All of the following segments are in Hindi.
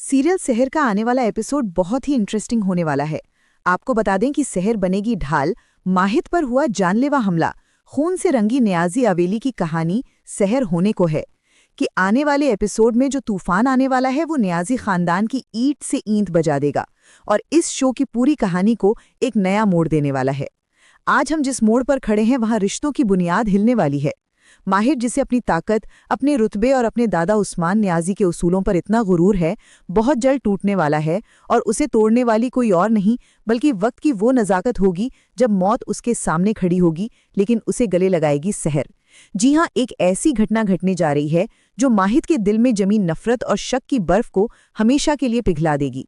सीरियल सहर का आने वाला एपिसोड बहुत ही इंटरेस्टिंग होने वाला है। आपको बता दें कि सहर बनेगी ढाल, माहिद पर हुआ जानलेवा हमला, खून से रंगी नियाजी अवेली की कहानी सहर होने को है कि आने वाले एपिसोड में जो तूफान आने वाला है वो नियाजी खानदान की ईंट से ईंट बजा देगा और इस शो की पूरी कहानी को एक नया मोड़ देने वाला है। आज हम जिस मोड़ पर खड़े हैं वहां रिश्तों की बुनियाद हिलने वाली है। माहिर जिसे अपनी ताकत, अपने रुतबे और अपने दादा उस्मान नियाजी के उसूलों पर इतना गुरूर है, बहुत जल्द टूटने वाला है और उसे तोड़ने वाली कोई और नहीं बल्कि वक्त की वो नज़ाकत होगी जब मौत उसके सामने खड़ी होगी लेकिन उसे गले लगाएगी सहर। जी हाँ, एक ऐसी घटना घटने जा रही है जो माहिर के दिल में जमी नफरत और शक की बर्फ को हमेशा के लिए पिघला देगी।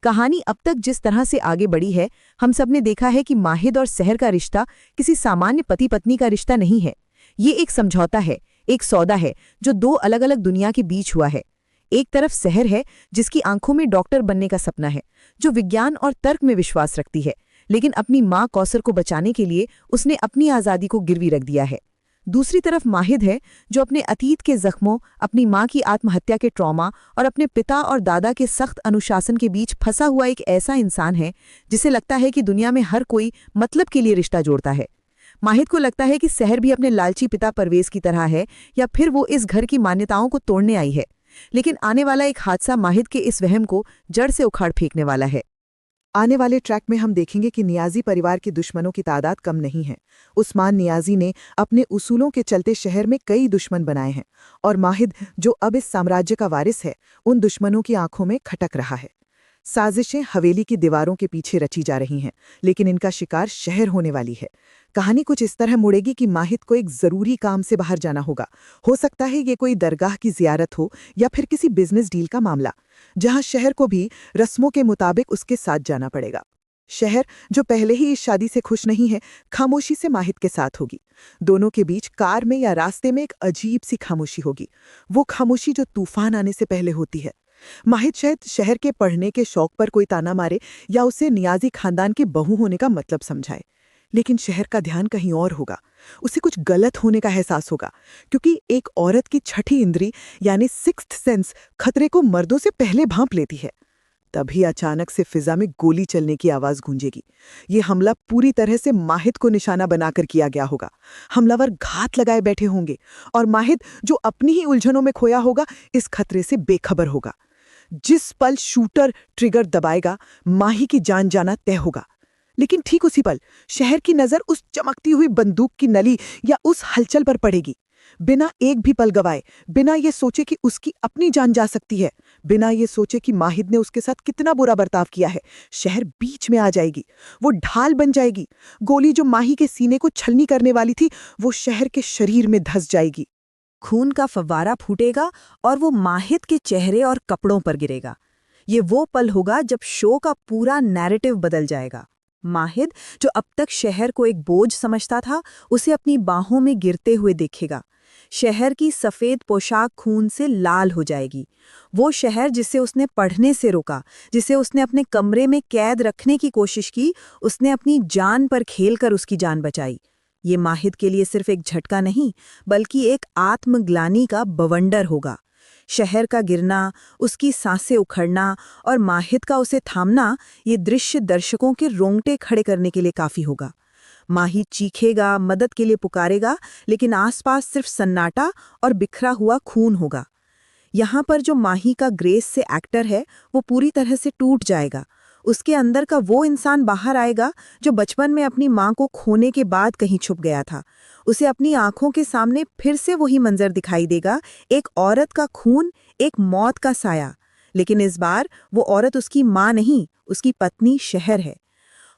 कहानी अब तक जिस तरह से आगे बढ़ी है, हम सब ने देखा है कि माहिर और सहर का रिश्ता किसी सामान्य पति पत्नी का रिश्ता नहीं है। ये एक समझौता है, एक सौदा है जो दो अलग अलग दुनिया के बीच हुआ है। एक तरफ सहर है जिसकी आंखों में डॉक्टर बनने का सपना है, जो विज्ञान और तर्क में विश्वास रखती है, लेकिन अपनी माँ कौसर को बचाने के लिए उसने अपनी आज़ादी को गिरवी रख दिया है। दूसरी तरफ माहिद है जो अपने अतीत के जख्मों, अपनी माँ की आत्महत्या के ट्रॉमा और अपने पिता और दादा के सख्त अनुशासन के बीच फंसा हुआ एक ऐसा इंसान है जिसे लगता है कि दुनिया में हर कोई मतलब के लिए रिश्ता जोड़ता है। माहिद को लगता है कि सहर भी अपने लालची पिता परवेज की तरह है या फिर वो इस घर की मान्यताओं को तोड़ने आई है। लेकिन आने वाला एक हादसा माहिद के इस वहम को जड़ से उखाड़ फेंकने वाला है। आने वाले ट्रैक में हम देखेंगे कि नियाजी परिवार के दुश्मनों की तादाद कम नहीं है। उस्मान नियाजी ने अपने उसूलों के चलते शहर में कई दुश्मन बनाए हैं और माहिद, जो अब इस साम्राज्य का वारिस है, उन दुश्मनों की आंखों में खटक रहा है। साजिशें हवेली की दीवारों के पीछे रची जा रही हैं, लेकिन इनका शिकार शहर होने वाली है। कहानी कुछ इस तरह मुड़ेगी कि माहिद को एक जरूरी काम से बाहर जाना होगा। हो सकता है ये कोई दरगाह की जियारत हो या फिर किसी बिजनेस डील का मामला, जहां शहर को भी रस्मों के मुताबिक उसके साथ जाना पड़ेगा। शहर, जो पहले ही इस शादी से खुश नहीं है, खामोशी से माहिद के साथ होगी। दोनों के बीच कार में या रास्ते में एक अजीब सी खामोशी होगी, वो खामोशी जो तूफान आने से पहले होती है। माहिद शायद शहर के पढ़ने के शौक पर कोई ताना मारे या उसे नियाजी खानदान की बहू होने का मतलब समझाए, लेकिन शहर का ध्यान कहीं और होगा। उसे कुछ गलत होने का एहसास होगा, क्योंकि एक औरत की छठी इंद्री यानी सिक्स्थ सेंस खतरे को मर्दों से पहले भांप लेती है। तभी अचानक से फिजा में गोली चलने की आवाज गूंजेगी। ये हमला पूरी तरह से माहिद को निशाना बनाकर किया गया होगा। हमलावर घात लगाए बैठे होंगे और माहिद, जो अपनी ही उलझनों में खोया होगा, इस खतरे से बेखबर होगा। जिस पल शूटर ट्रिगर दबाएगा, माही की जान जाना तय होगा। लेकिन ठीक उसी पल शहर की नजर उस चमकती हुई बंदूक की नली या उस हलचल पर पड़ेगी। बिना एक भी पल गवाए, बिना ये सोचे कि उसकी अपनी जान जा सकती है, बिना ये सोचे कि माहिद ने उसके साथ कितना बुरा बर्ताव किया है, शहर बीच में आ जाएगी। वो ढाल बन जाएगी। गोली जो माही के सीने को छलनी करने वाली थी, वो शहर के शरीर में धंस जाएगी। खून का फव्वारा फूटेगा और वो माहिद के चेहरे और कपड़ों पर गिरेगा। ये वो पल होगा जब शो का पूरा नैरेटिव बदल जाएगा। माहिद, जो अब तक शहर को एक बोझ समझता था, उसे अपनी बाहों में गिरते हुए देखेगा। शहर की सफ़ेद पोशाक खून से लाल हो जाएगी। वो शहर जिसे उसने पढ़ने से रोका, जिसे उसने अपने कमरे में कैद रखने की कोशिश की, उसने अपनी जान पर खेलकर उसकी जान बचाई। ये माहिद के लिए सिर्फ एक झटका नहीं, बल्कि एक आत्मग्लानि का बवंडर होगा। शहर का गिरना, उसकी सांसें उखड़ना और माहिद का उसे थामना, ये दृश्य दर्शकों के रोंगटे खड़े करने के लिए काफ़ी होगा। माहिद चीखेगा, मदद के लिए पुकारेगा, लेकिन आसपास सिर्फ सन्नाटा और बिखरा हुआ खून होगा। यहाँ पर जो माही का ग्रेस से एक्टर है, वो पूरी तरह से टूट जाएगा। उसके अंदर का वो इंसान बाहर आएगा जो बचपन में अपनी माँ को खोने के बाद कहीं छुप गया था। उसे अपनी आंखों के सामने फिर से वही मंजर दिखाई देगा, एक औरत का खून, एक मौत का साया। लेकिन इस बार वो औरत उसकी माँ नहीं, उसकी पत्नी शहर है।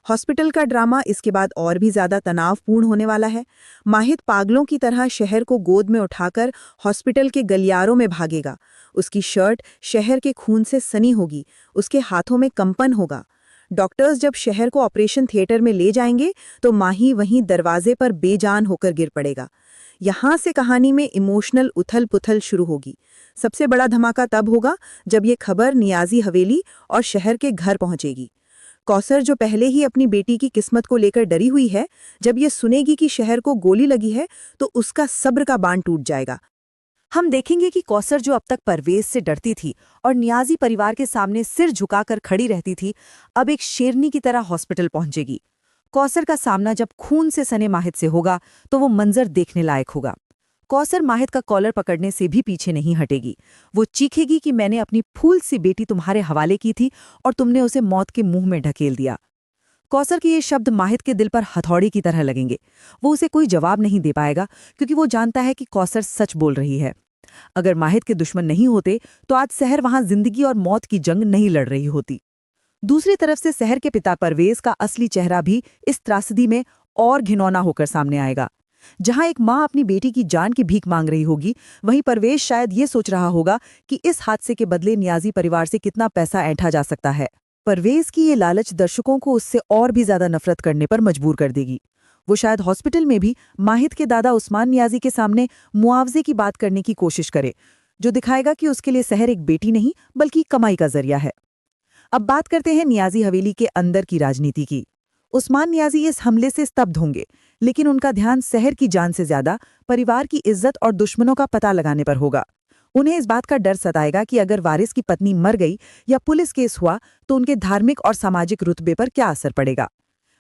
हॉस्पिटल का ड्रामा इसके बाद और भी ज्यादा तनावपूर्ण होने वाला है। माहिद पागलों की तरह शहर को गोद में उठाकर हॉस्पिटल के गलियारों में भागेगा। उसकी शर्ट शहर के खून से सनी होगी, उसके हाथों में कंपन होगा। डॉक्टर्स जब शहर को ऑपरेशन थिएटर में ले जाएंगे तो माही वहीं दरवाजे पर बेजान होकर गिर पड़ेगा। यहाँ से कहानी में इमोशनल उथल पुथल शुरू होगी। सबसे बड़ा धमाका तब होगा जब ये खबर नियाजी हवेली और शहर के घर पहुंचेगी। कौसर, जो पहले ही अपनी बेटी की किस्मत को लेकर डरी हुई है, जब ये सुनेगी कि शहर को गोली लगी है तो उसका सब्र का बांध टूट जाएगा। हम देखेंगे कि कौसर जो अब तक परवेज से डरती थी और नियाजी परिवार के सामने सिर झुकाकर खड़ी रहती थी, अब एक शेरनी की तरह हॉस्पिटल पहुंचेगी। कौसर का सामना जब खून से सने माहिद से होगा तो वो मंजर देखने लायक होगा। कौसर माहिद का कॉलर पकड़ने से भी पीछे नहीं हटेगी। वो चीखेगी कि मैंने अपनी फूल सी बेटी तुम्हारे हवाले की थी और तुमने उसे मौत के मुंह में ढकेल दिया। कौसर के ये शब्द माहिद के दिल पर हथौड़ी की तरह लगेंगे। वो उसे कोई जवाब नहीं दे पाएगा क्योंकि वो जानता है कि कौसर सच बोल रही है। अगर माहिद के दुश्मन नहीं होते तो आज सहर वहां जिंदगी और मौत की जंग नहीं लड़ रही होती। दूसरी तरफ से सहर के पिता परवेज का असली चेहरा भी इस त्रासदी में और घिनौना होकर सामने आएगा। जहां एक माँ अपनी बेटी की जान की भीख मांग रही होगी, वहीं परवेज शायद ये सोच रहा होगा कि इस हादसे के बदले नियाजी परिवार से कितना पैसा ऐंठा जा सकता है। परवेज की ये लालच दर्शकों को उससे और भी ज्यादा नफरत करने पर मजबूर कर देगी। वो शायद हॉस्पिटल में भी माहिद के दादा उस्मान नियाजी के सामने मुआवजे की बात करने की कोशिश करे, जो दिखाएगा कि उसके लिए सहर एक बेटी नहीं बल्कि कमाई का जरिया है। अब बात करते हैं नियाजी हवेली के अंदर की राजनीति की। उस्मान नियाजी इस हमले से स्तब्ध होंगे, लेकिन उनका ध्यान सहर की जान से ज्यादा परिवार की इज्जत और दुश्मनों का पता लगाने पर होगा। उन्हें इस बात का डर सताएगा कि अगर वारिस की पत्नी मर गई या पुलिस केस हुआ तो उनके धार्मिक और सामाजिक रुतबे पर क्या असर पड़ेगा।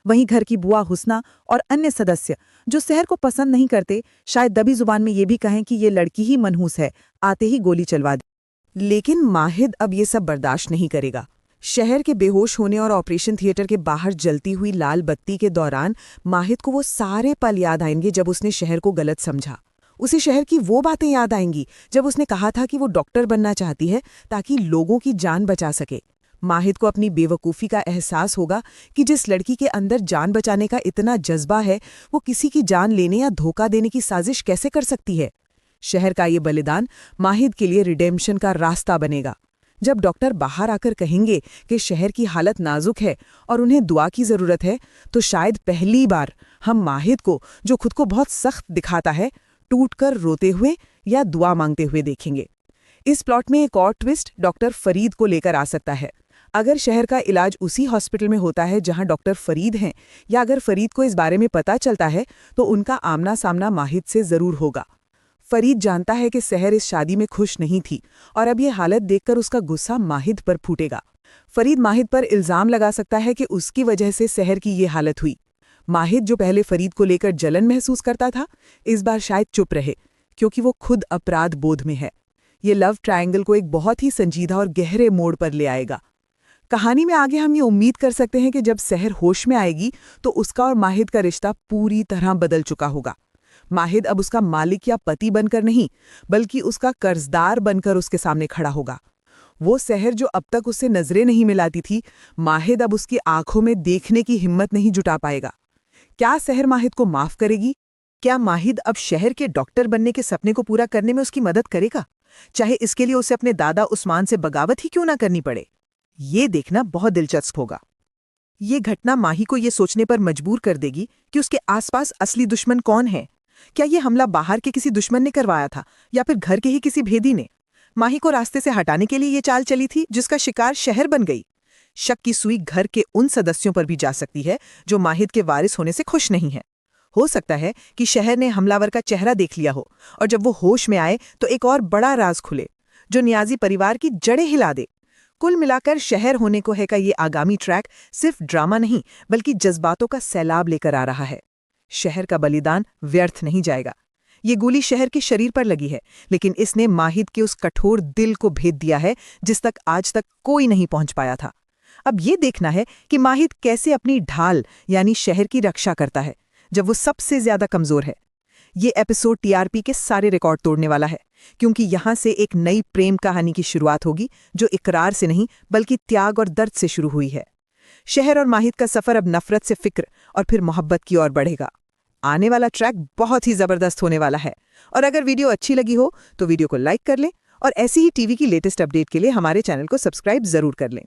वहीं घर की बुआ हुस्ना और अन्य सदस्य जो सहर को पसंद नहीं करते, शायद दबी जुबान में ये भी कहें कि ये लड़की ही मनहूस है, आते ही गोली चलवा दी। लेकिन माहिद अब ये सब बर्दाश्त नहीं करेगा। शहर के बेहोश होने और ऑपरेशन थिएटर के बाहर जलती हुई लाल बत्ती के दौरान माहिद को वो सारे पल याद आएंगे जब उसने शहर को गलत समझा। उसे शहर की वो बातें याद आएंगी जब उसने कहा था कि वो डॉक्टर बनना चाहती है ताकि लोगों की जान बचा सके। माहिद को अपनी बेवकूफ़ी का एहसास होगा कि जिस लड़की के अंदर जान बचाने का इतना जज्बा है, वो किसी की जान लेने या धोखा देने की साजिश कैसे कर सकती है। शहर का ये बलिदान माहिद के लिए रिडेम्पशन का रास्ता बनेगा। जब डॉक्टर बाहर आकर कहेंगे कि शहर की हालत नाजुक है और उन्हें दुआ की ज़रूरत है, तो शायद पहली बार हम माहिद को, जो खुद को बहुत सख्त दिखाता है, टूटकर रोते हुए या दुआ मांगते हुए देखेंगे। इस प्लॉट में एक और ट्विस्ट डॉक्टर फरीद को लेकर आ सकता है। अगर शहर का इलाज उसी हॉस्पिटल में होता है जहां डॉक्टर फरीद हैं, या अगर फरीद को इस बारे में पता चलता है, तो उनका आमना सामना माहिद से जरूर होगा। फरीद जानता है कि सहर इस शादी में खुश नहीं थी और अब ये हालत देखकर उसका गुस्सा माहिद पर फूटेगा। फरीद माहिद पर इल्जाम लगा सकता है कि उसकी वजह से सहर की ये हालत हुई। माहिद, जो पहले फरीद को लेकर जलन महसूस करता था, इस बार शायद चुप रहे, क्योंकि वो खुद अपराध बोध में है। ये लव ट्रायंगल को एक बहुत ही संजीदा और गहरे मोड़ पर ले आएगा। कहानी में आगे हम ये उम्मीद कर सकते हैं कि जब सहर होश में आएगी तो उसका और माहिद का रिश्ता पूरी तरह बदल चुका होगा। माहिद अब उसका मालिक या पति बनकर नहीं, बल्कि उसका कर्जदार बनकर उसके सामने खड़ा होगा। वो सहर जो अब तक उससे नजरें नहीं मिलाती थी, माहिद अब उसकी आंखों में देखने की हिम्मत नहीं जुटा पाएगा। क्या सहर माहिद को माफ करेगी? क्या माहिद अब शहर के डॉक्टर बनने के सपने को पूरा करने में उसकी मदद करेगा, चाहे इसके लिए उसे अपने दादा उस्मान से बगावत ही क्यों ना करनी पड़े? ये देखना बहुत दिलचस्प होगा। ये घटना माही को ये सोचने पर मजबूर कर देगी कि उसके आसपास असली दुश्मन कौन है। क्या ये हमला बाहर के किसी दुश्मन ने करवाया था या फिर घर के ही किसी भेदी ने? माही को रास्ते से हटाने के लिए ये चाल चली थी जिसका शिकार शहर बन गई। शक की सुई घर के उन सदस्यों पर भी जा सकती है जो माहिद के वारिस होने से खुश नहीं है। हो सकता है कि शहर ने हमलावर का चेहरा देख लिया हो और जब वो होश में आए तो एक और बड़ा राज खुले जो नियाजी परिवार की जड़ें हिला दे। कुल मिलाकर शहर होने को है का ये आगामी ट्रैक सिर्फ ड्रामा नहीं बल्कि जज्बातों का सैलाब लेकर आ रहा है। शहर का बलिदान व्यर्थ नहीं जाएगा। ये गोली शहर के शरीर पर लगी है, लेकिन इसने माहिद के उस कठोर दिल को भेद दिया है जिस तक आज तक कोई नहीं पहुंच पाया था। अब ये देखना है कि माहिद कैसे अपनी ढाल यानी शहर की रक्षा करता है जब वो सबसे ज्यादा कमजोर है। ये एपिसोड टीआरपी के सारे रिकॉर्ड तोड़ने वाला है, क्योंकि यहां से एक नई प्रेम कहानी की शुरुआत होगी जो इकरार से नहीं बल्कि त्याग और दर्द से शुरू हुई है। शहर और माहिद का सफर अब नफरत से फिक्र और फिर मोहब्बत की ओर बढ़ेगा। आने वाला ट्रैक बहुत ही जबरदस्त होने वाला है। और अगर वीडियो अच्छी लगी हो तो वीडियो को लाइक कर लें और ऐसी ही टीवी की लेटेस्ट अपडेट के लिए हमारे चैनल को सब्सक्राइब जरूर कर लें।